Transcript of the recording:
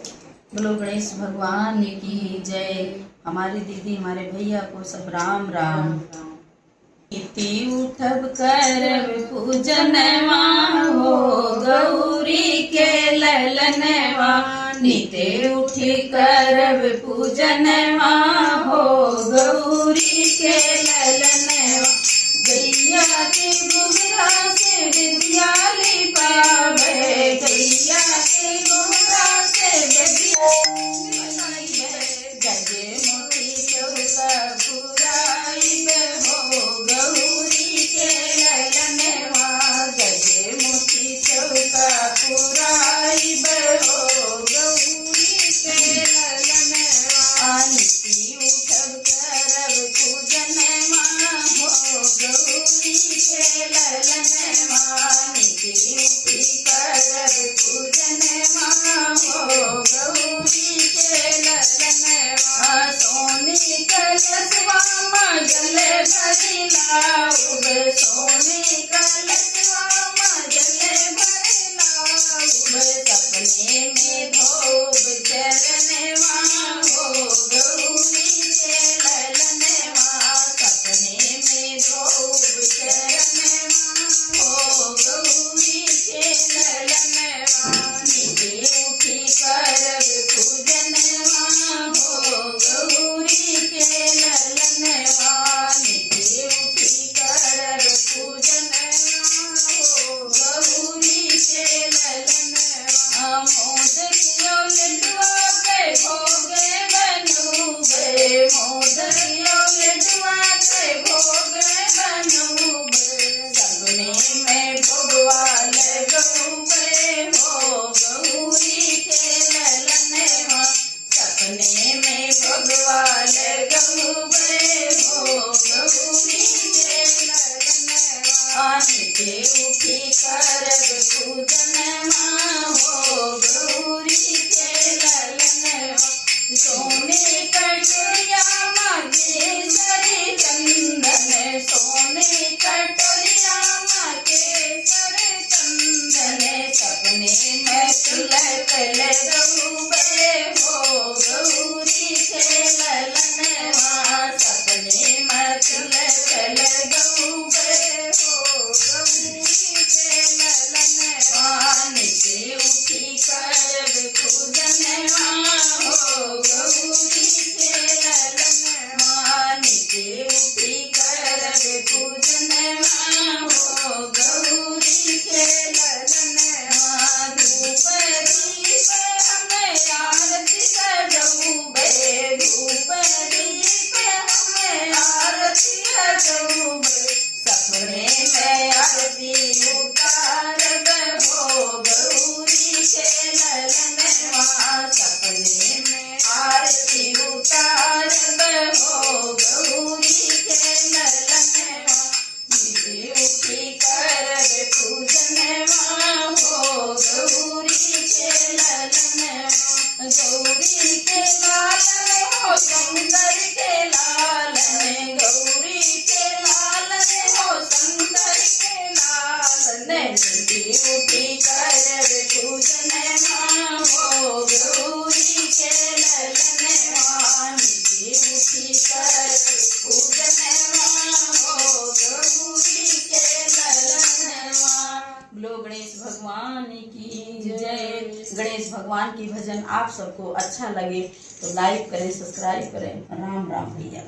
बोलो गणेश भगवान की जय। हमारी दीदी हमारे भैया को सब राम राम। इति उठब करब पूजनवा हो गौरी के ललनवा। निते उठी करब पूजनवा हो गौरी के ललनवा। गैया के गुहरा से विद्या पावे, गैया के गुहरा से विद्या गजे मोती चौका पुराइबे हो गौरी के ललनवा। गजे मोती चौका पुराइबे हो गौरी के ललनवा। निति उठब करब पूजनवा हो गौरी के ललनवा। निति उठी करब पूजनवा हो गौरी के ललनवा। सोनी कलशवा जल भरी लाऊब, सोनी कलशवा जल भरी लाऊब। सपने में धोब चरणवा हो गौरी के ललनवा। सपने में धोब चरणवा हो गौरी के ललनवा। निते उठी करब पूजनवा हो गौरी के ललनवा। निते उठी करब पूजनवा हो गौरी के ललनवा। मोदक यो लड्डुआ के भोगे बनूबे, मोदक यो लड्डुआ के भोगे बनूबे। सपने में भगवा लगूबे हो गौरी के ललनवा। सपने में भगवा लगूबे हो गौरी के ललनवा। निते उठी करब पूजनवा हो गौरी के ललनवा। सोने कटोरिया मांगे सरे चंदन, सोने कटोरिया मांगे सरे चंदन। सपने में तिलक लगूबे हो गौरी के ललनवा। सपने में तिलक लगूबे हो गौरी के ललनवा। निते उठी करब पूजनवा हो गौरी के ललनवा। निते उठी करब पूजनवा हो गौरी के ललनवा। धूप दीप हमें आरती सजऊबे, धूप दीप हमें आरती सजऊबे। सपने में आरती उतारब हो गौरी के ललनवा। सपने में आरती उतारब हो गौरी के ललनवा। निते उठी करब पूजनवा हो गौरी के ललनवा। गौरी के लालन हो शंकर के लालन, गौरी के लालन हो शंकर के लालन। निते उठी करब पूजनवा हो गौरी के ललनवा। निते उठी करब पूजनवा हो गौरी के ललनवा। बोलो गणेश भगवान की जय। गणेश भगवान की भजन आप सबको अच्छा लगे तो लाइक करें, सब्सक्राइब करें। राम राम भैया।